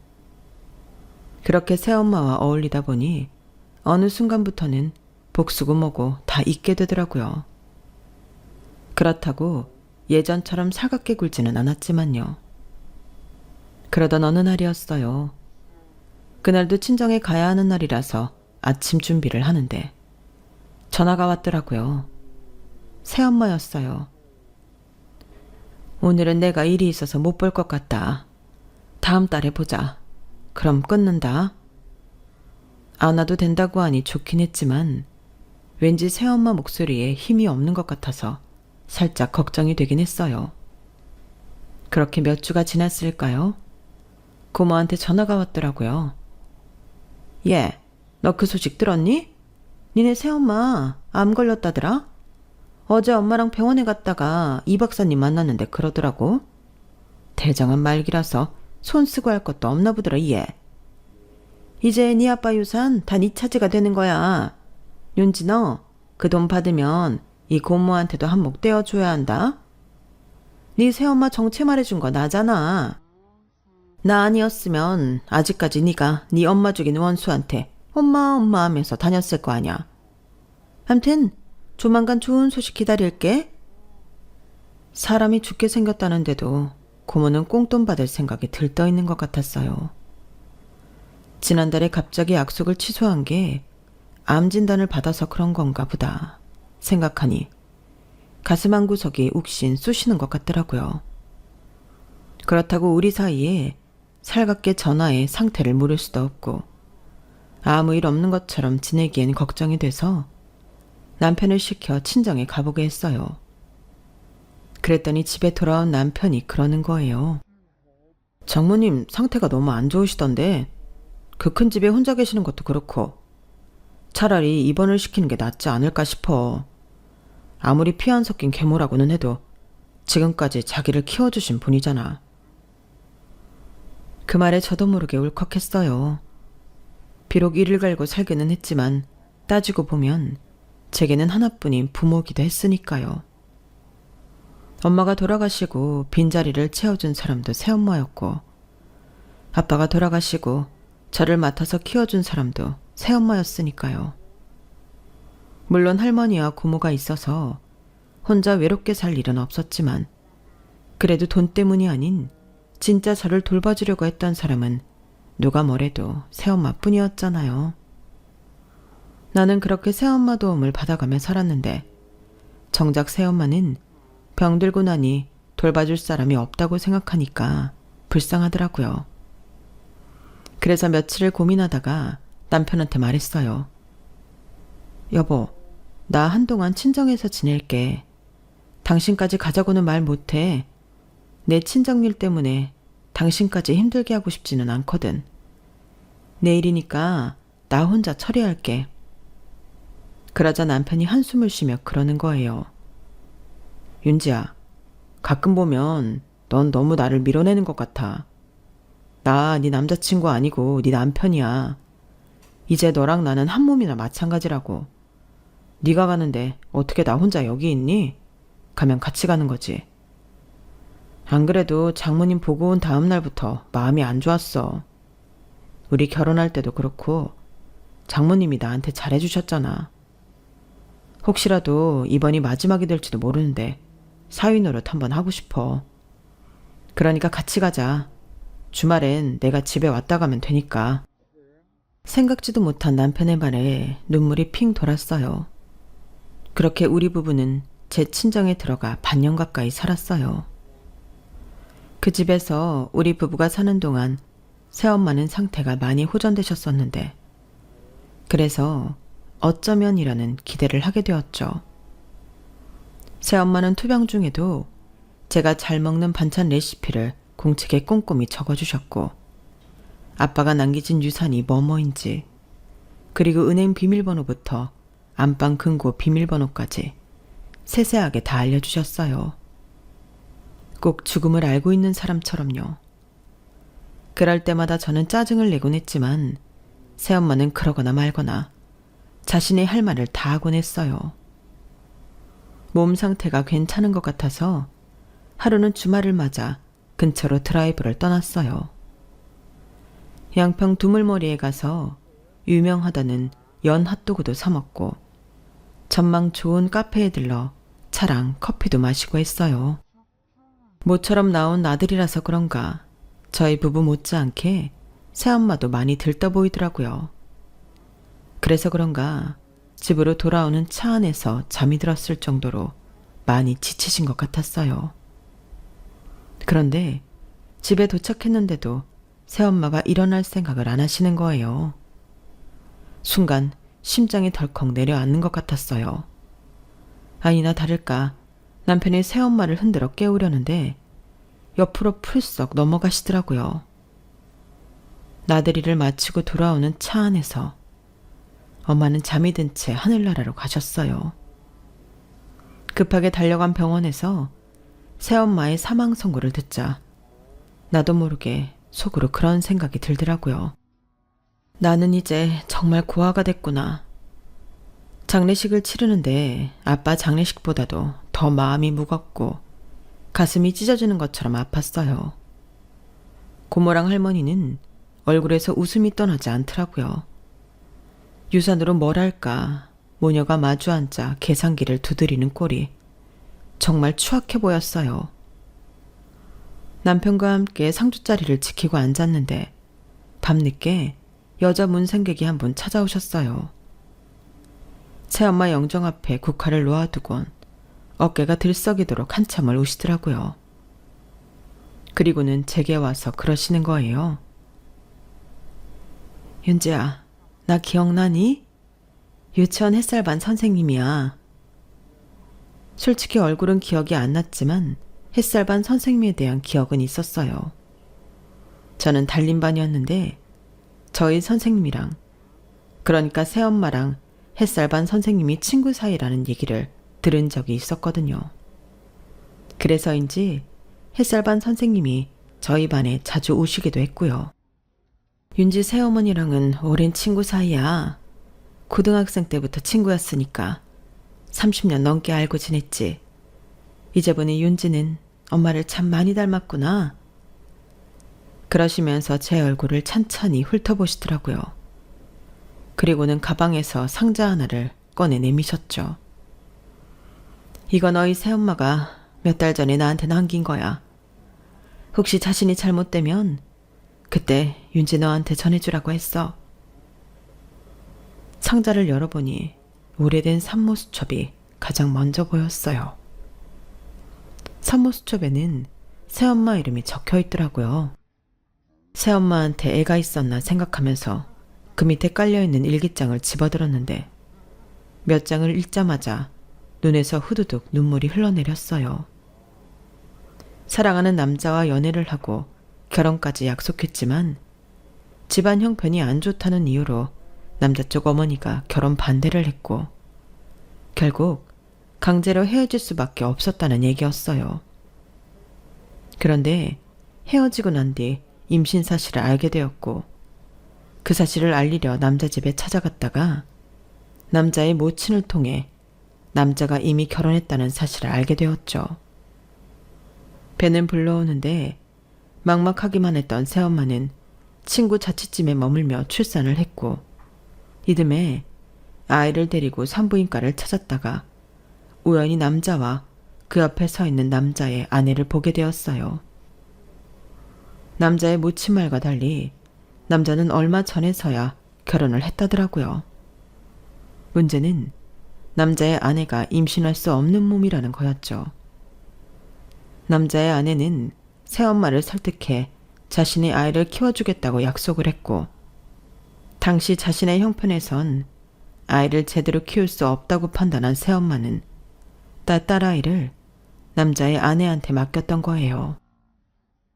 Speaker 1: 그렇게 새엄마와 어울리다 보니 어느 순간부터는 복수고 뭐고 다 잊게 되더라고요. 그렇다고 예전처럼 살갑게 굴지는 않았지만요. 그러던 어느 날이었어요. 그날도 친정에 가야 하는 날이라서 아침 준비를 하는데 전화가 왔더라고요. 새엄마였어요. 오늘은 내가 일이 있어서 못 볼 것 같다. 다음 달에 보자. 그럼 끊는다. 안 와도 된다고 하니 좋긴 했지만 왠지 새엄마 목소리에 힘이 없는 것 같아서 살짝 걱정이 되긴 했어요. 그렇게 몇 주가 지났을까요? 고모한테 전화가 왔더라고요. 얘, 너 그 소식 들었니? 니네 새엄마 암 걸렸다더라? 어제 엄마랑 병원에 갔다가 이 박사님 만났는데 그러더라고. 대장은 말기라서 손 쓰고 할 것도 없나 보더라 얘. 이제 네 아빠 유산 다 네 차지가 되는 거야. 윤지 너 그 돈 받으면 이 고모한테도 한몫 떼어줘야 한다. 네 새엄마 정체 말해준 거 나잖아. 나 아니었으면 아직까지 네가 네 엄마 죽인 원수한테 엄마 엄마 하면서 다녔을 거 아냐. 암튼 조만간 좋은 소식 기다릴게. 사람이 죽게 생겼다는데도 고모는 꽁돈 받을 생각이 들떠 있는 것 같았어요. 지난달에 갑자기 약속을 취소한 게 암 진단을 받아서 그런 건가 보다 생각하니 가슴 한 구석이 욱신 쑤시는 것 같더라고요. 그렇다고 우리 사이에 살갑게 전화해 상태를 물을 수도 없고 아무 일 없는 것처럼 지내기엔 걱정이 돼서 남편을 시켜 친정에 가보게 했어요. 그랬더니 집에 돌아온 남편이 그러는 거예요. 장모님 상태가 너무 안 좋으시던데 그 큰 집에 혼자 계시는 것도 그렇고 차라리 입원을 시키는 게 낫지 않을까 싶어. 아무리 피 안 섞인 계모라고는 해도 지금까지 자기를 키워주신 분이잖아. 그 말에 저도 모르게 울컥했어요. 비록 이를 갈고 살기는 했지만 따지고 보면 제게는 하나뿐인 부모기도 했으니까요. 엄마가 돌아가시고 빈자리를 채워준 사람도 새엄마였고 아빠가 돌아가시고 저를 맡아서 키워준 사람도 새엄마였으니까요. 물론 할머니와 고모가 있어서 혼자 외롭게 살 일은 없었지만 그래도 돈 때문이 아닌 진짜 저를 돌봐주려고 했던 사람은 누가 뭐래도 새엄마뿐이었잖아요. 나는 그렇게 새엄마 도움을 받아가며 살았는데 정작 새엄마는 병들고 나니 돌봐줄 사람이 없다고 생각하니까 불쌍하더라고요. 그래서 며칠을 고민하다가 남편한테 말했어요. 여보, 나 한동안 친정에서 지낼게. 당신까지 가자고는 말 못해. 내 친정일 때문에 당신까지 힘들게 하고 싶지는 않거든. 내일이니까 나 혼자 처리할게. 그러자 남편이 한숨을 쉬며 그러는 거예요. 윤지야, 가끔 보면 넌 너무 나를 밀어내는 것 같아. 나 네 남자친구 아니고 네 남편이야. 이제 너랑 나는 한 몸이나 마찬가지라고. 네가 가는데 어떻게 나 혼자 여기 있니? 가면 같이 가는 거지. 안 그래도 장모님 보고 온 다음 날부터 마음이 안 좋았어. 우리 결혼할 때도 그렇고 장모님이 나한테 잘해주셨잖아. 혹시라도 이번이 마지막이 될지도 모르는데 사위 노릇 한번 하고 싶어. 그러니까 같이 가자. 주말엔 내가 집에 왔다 가면 되니까. 생각지도 못한 남편의 말에 눈물이 핑 돌았어요. 그렇게 우리 부부는 제 친정에 들어가 반년 가까이 살았어요. 그 집에서 우리 부부가 사는 동안 새엄마는 상태가 많이 호전되셨었는데 그래서 어쩌면이라는 기대를 하게 되었죠. 새엄마는 투병 중에도 제가 잘 먹는 반찬 레시피를 공책에 꼼꼼히 적어주셨고 아빠가 남기신 유산이 뭐뭐인지 그리고 은행 비밀번호부터 안방 금고 비밀번호까지 세세하게 다 알려주셨어요. 꼭 죽음을 알고 있는 사람처럼요. 그럴 때마다 저는 짜증을 내곤 했지만 새엄마는 그러거나 말거나 자신의 할 말을 다 하곤 했어요. 몸 상태가 괜찮은 것 같아서 하루는 주말을 맞아 근처로 드라이브를 떠났어요. 양평 두물머리에 가서 유명하다는 연 핫도그도 사 먹고 전망 좋은 카페에 들러 차랑 커피도 마시고 했어요. 모처럼 나온 아들이라서 그런가 저희 부부 못지않게 새엄마도 많이 들떠 보이더라고요. 그래서 그런가 집으로 돌아오는 차 안에서 잠이 들었을 정도로 많이 지치신 것 같았어요. 그런데 집에 도착했는데도 새엄마가 일어날 생각을 안 하시는 거예요. 순간 심장이 덜컥 내려앉는 것 같았어요. 아니나 다를까 남편이 새엄마를 흔들어 깨우려는데 옆으로 풀썩 넘어가시더라고요. 나들이를 마치고 돌아오는 차 안에서 엄마는 잠이 든 채 하늘나라로 가셨어요. 급하게 달려간 병원에서 새엄마의 사망 선고를 듣자 나도 모르게 속으로 그런 생각이 들더라고요. 나는 이제 정말 고아가 됐구나. 장례식을 치르는데 아빠 장례식보다도 더 마음이 무겁고 가슴이 찢어지는 것처럼 아팠어요. 고모랑 할머니는 얼굴에서 웃음이 떠나지 않더라고요. 유산으로 뭘 할까 모녀가 마주 앉아 계산기를 두드리는 꼴이 정말 추악해 보였어요. 남편과 함께 상주자리를 지키고 앉았는데 밤늦게 여자 문생객이 한 분 찾아오셨어요. 새엄마 영정 앞에 국화를 놓아두곤 어깨가 들썩이도록 한참을 우시더라고요. 그리고는 제게 와서 그러시는 거예요. 윤지야, 나 기억나니? 유치원 햇살반 선생님이야. 솔직히 얼굴은 기억이 안 났지만 햇살반 선생님에 대한 기억은 있었어요. 저는 단림반이었는데 저희 선생님이랑, 그러니까 새엄마랑 햇살반 선생님이 친구 사이라는 얘기를 들은 적이 있었거든요. 그래서인지 햇살반 선생님이 저희 반에 자주 오시기도 했고요. 윤지 새어머니랑은 오랜 친구 사이야. 고등학생 때부터 친구였으니까 30년 넘게 알고 지냈지. 이제 보니 윤지는 엄마를 참 많이 닮았구나. 그러시면서 제 얼굴을 찬찬히 훑어보시더라고요. 그리고는 가방에서 상자 하나를 꺼내 내미셨죠. 이거 너희 새엄마가 몇 달 전에 나한테 남긴 거야. 혹시 자신이 잘못되면 그때 윤지 너한테 전해주라고 했어. 상자를 열어보니 오래된 산모수첩이 가장 먼저 보였어요. 산모수첩에는 새엄마 이름이 적혀 있더라고요. 새엄마한테 애가 있었나 생각하면서 그 밑에 깔려있는 일기장을 집어들었는데 몇 장을 읽자마자 눈에서 후두둑 눈물이 흘러내렸어요. 사랑하는 남자와 연애를 하고 결혼까지 약속했지만 집안 형편이 안 좋다는 이유로 남자 쪽 어머니가 결혼 반대를 했고 결국 강제로 헤어질 수밖에 없었다는 얘기였어요. 그런데 헤어지고 난 뒤 임신 사실을 알게 되었고 그 사실을 알리려 남자 집에 찾아갔다가 남자의 모친을 통해 남자가 이미 결혼했다는 사실을 알게 되었죠. 배는 불러오는데 막막하기만 했던 새엄마는 친구 자취집에 머물며 출산을 했고 이듬해 아이를 데리고 산부인과를 찾았다가 우연히 남자와 그 앞에 서 있는 남자의 아내를 보게 되었어요. 남자의 모친 말과 달리 남자는 얼마 전에서야 결혼을 했다더라고요. 문제는 남자의 아내가 임신할 수 없는 몸이라는 거였죠. 남자의 아내는 새엄마를 설득해 자신이 아이를 키워주겠다고 약속을 했고 당시 자신의 형편에선 아이를 제대로 키울 수 없다고 판단한 새엄마는 딸아이를 남자의 아내한테 맡겼던 거예요.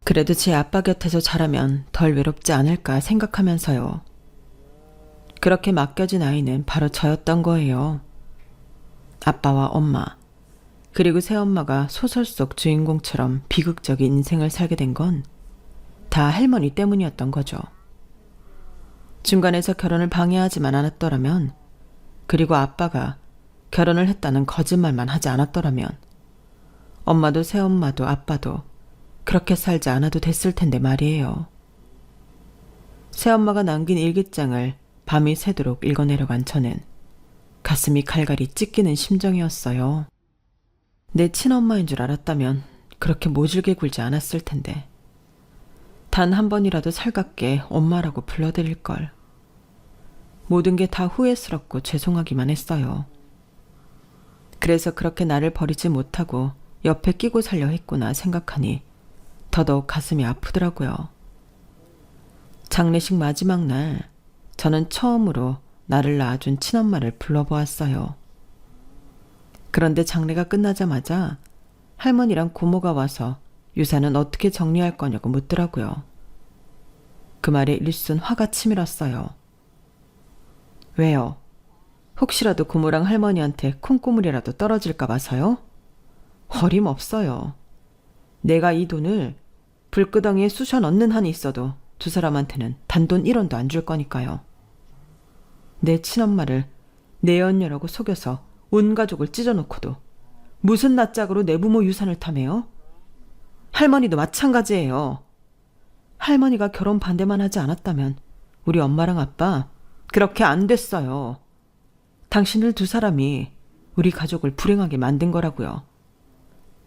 Speaker 1: 그래도 제 아빠 곁에서 자라면 덜 외롭지 않을까 생각하면서요. 그렇게 맡겨진 아이는 바로 저였던 거예요. 아빠와 엄마, 그리고 새엄마가 소설 속 주인공처럼 비극적인 인생을 살게 된 건 다 할머니 때문이었던 거죠. 중간에서 결혼을 방해하지만 않았더라면, 그리고 아빠가 결혼을 했다는 거짓말만 하지 않았더라면 엄마도 새엄마도 아빠도 그렇게 살지 않아도 됐을 텐데 말이에요. 새엄마가 남긴 일기장을 밤이 새도록 읽어내려간 저는 가슴이 갈갈이 찢기는 심정이었어요. 내 친엄마인 줄 알았다면 그렇게 모질게 굴지 않았을 텐데 단 한 번이라도 살갑게 엄마라고 불러드릴 걸. 모든 게 다 후회스럽고 죄송하기만 했어요. 그래서 그렇게 나를 버리지 못하고 옆에 끼고 살려 했구나 생각하니 더더욱 가슴이 아프더라고요. 장례식 마지막 날 저는 처음으로 나를 낳아준 친엄마를 불러보았어요. 그런데 장례가 끝나자마자 할머니랑 고모가 와서 유산은 어떻게 정리할 거냐고 묻더라고요. 그 말에 일순 화가 치밀었어요. 왜요? 혹시라도 고모랑 할머니한테 콩고물이라도 떨어질까 봐서요? 어림없어요. 내가 이 돈을 불구덩이에 쑤셔 넣는 한이 있어도 두 사람한테는 단돈 1원도 안 줄 거니까요. 내 친엄마를 내 언녀라고 속여서 온 가족을 찢어놓고도 무슨 낯짝으로 내 부모 유산을 탐해요? 할머니도 마찬가지예요. 할머니가 결혼 반대만 하지 않았다면 우리 엄마랑 아빠 그렇게 안 됐어요. 당신들 두 사람이 우리 가족을 불행하게 만든 거라고요.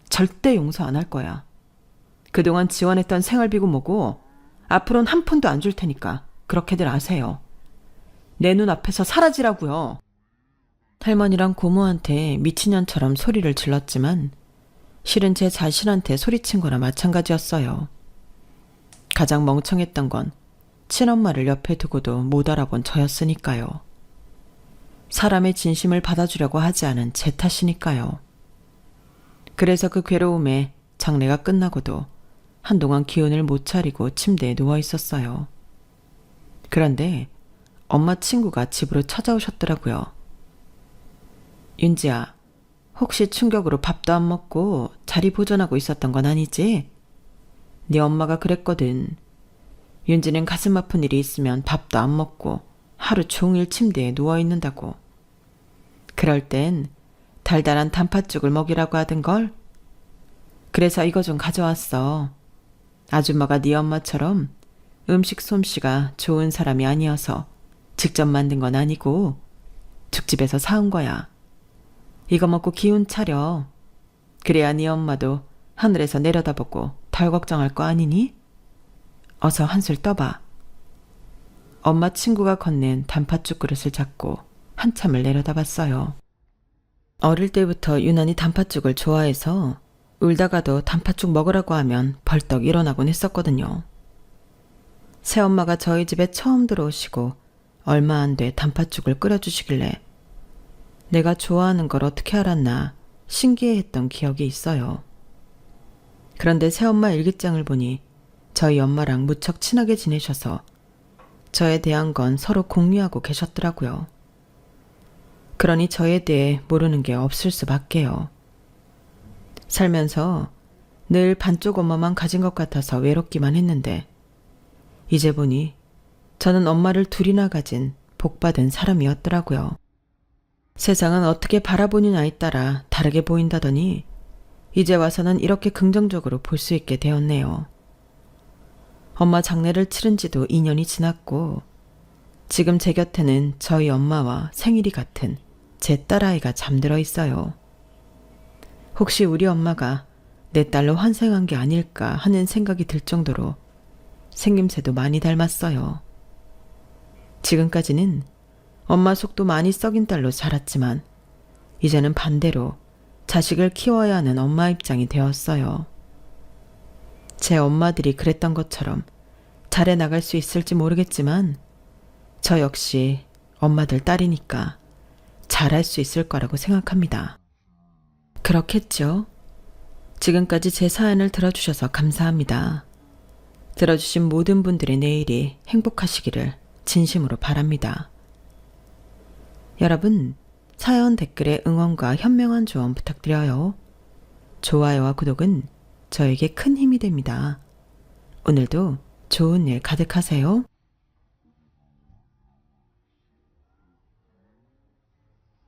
Speaker 1: 절대 용서 안 할 거야. 그동안 지원했던 생활비고 뭐고 앞으로는 한 푼도 안 줄 테니까 그렇게들 아세요. 내 눈앞에서 사라지라고요. 할머니랑 고모한테 미친년처럼 소리를 질렀지만 실은 제 자신한테 소리친 거나 마찬가지였어요. 가장 멍청했던 건 친엄마를 옆에 두고도 못 알아본 저였으니까요. 사람의 진심을 받아주려고 하지 않은 제 탓이니까요. 그래서 그 괴로움에 장례가 끝나고도 한동안 기운을 못 차리고 침대에 누워 있었어요. 그런데 엄마 친구가 집으로 찾아오셨더라고요. 윤지야, 혹시 충격으로 밥도 안 먹고 자리 보존하고 있었던 건 아니지? 네 엄마가 그랬거든. 윤지는 가슴 아픈 일이 있으면 밥도 안 먹고 하루 종일 침대에 누워 있는다고. 그럴 땐 달달한 단팥죽을 먹이라고 하던걸. 그래서 이거 좀 가져왔어. 아줌마가 네 엄마처럼 음식 솜씨가 좋은 사람이 아니어서 직접 만든 건 아니고 죽집에서 사온 거야. 이거 먹고 기운 차려. 그래야 네 엄마도 하늘에서 내려다보고 덜 걱정할 거 아니니? 어서 한술 떠봐. 엄마 친구가 건넨 단팥죽 그릇을 잡고 한참을 내려다봤어요. 어릴 때부터 유난히 단팥죽을 좋아해서 울다가도 단팥죽 먹으라고 하면 벌떡 일어나곤 했었거든요. 새엄마가 저희 집에 처음 들어오시고 얼마 안 돼 단팥죽을 끓여주시길래 내가 좋아하는 걸 어떻게 알았나 신기해했던 기억이 있어요. 그런데 새엄마 일기장을 보니 저희 엄마랑 무척 친하게 지내셔서 저에 대한 건 서로 공유하고 계셨더라고요. 그러니 저에 대해 모르는 게 없을 수밖에요. 살면서 늘 반쪽 엄마만 가진 것 같아서 외롭기만 했는데 이제 보니 저는 엄마를 둘이나 가진 복받은 사람이었더라고요. 세상은 어떻게 바라보느냐에 따라 다르게 보인다더니 이제 와서는 이렇게 긍정적으로 볼 수 있게 되었네요. 엄마 장례를 치른 지도 2년이 지났고 지금 제 곁에는 저희 엄마와 생일이 같은 제 딸아이가 잠들어 있어요. 혹시 우리 엄마가 내 딸로 환생한 게 아닐까 하는 생각이 들 정도로 생김새도 많이 닮았어요. 지금까지는 엄마 속도 많이 썩인 딸로 자랐지만 이제는 반대로 자식을 키워야 하는 엄마 입장이 되었어요. 제 엄마들이 그랬던 것처럼 잘해 나갈 수 있을지 모르겠지만 저 역시 엄마들 딸이니까 잘할 수 있을 거라고 생각합니다. 그렇겠죠? 지금까지 제 사연을 들어주셔서 감사합니다. 들어주신 모든 분들의 내일이 행복하시기를 진심으로 바랍니다. 여러분, 사연 댓글에 응원과 현명한 조언 부탁드려요. 좋아요와 구독은 저에게 큰 힘이 됩니다. 오늘도 좋은 일 가득하세요.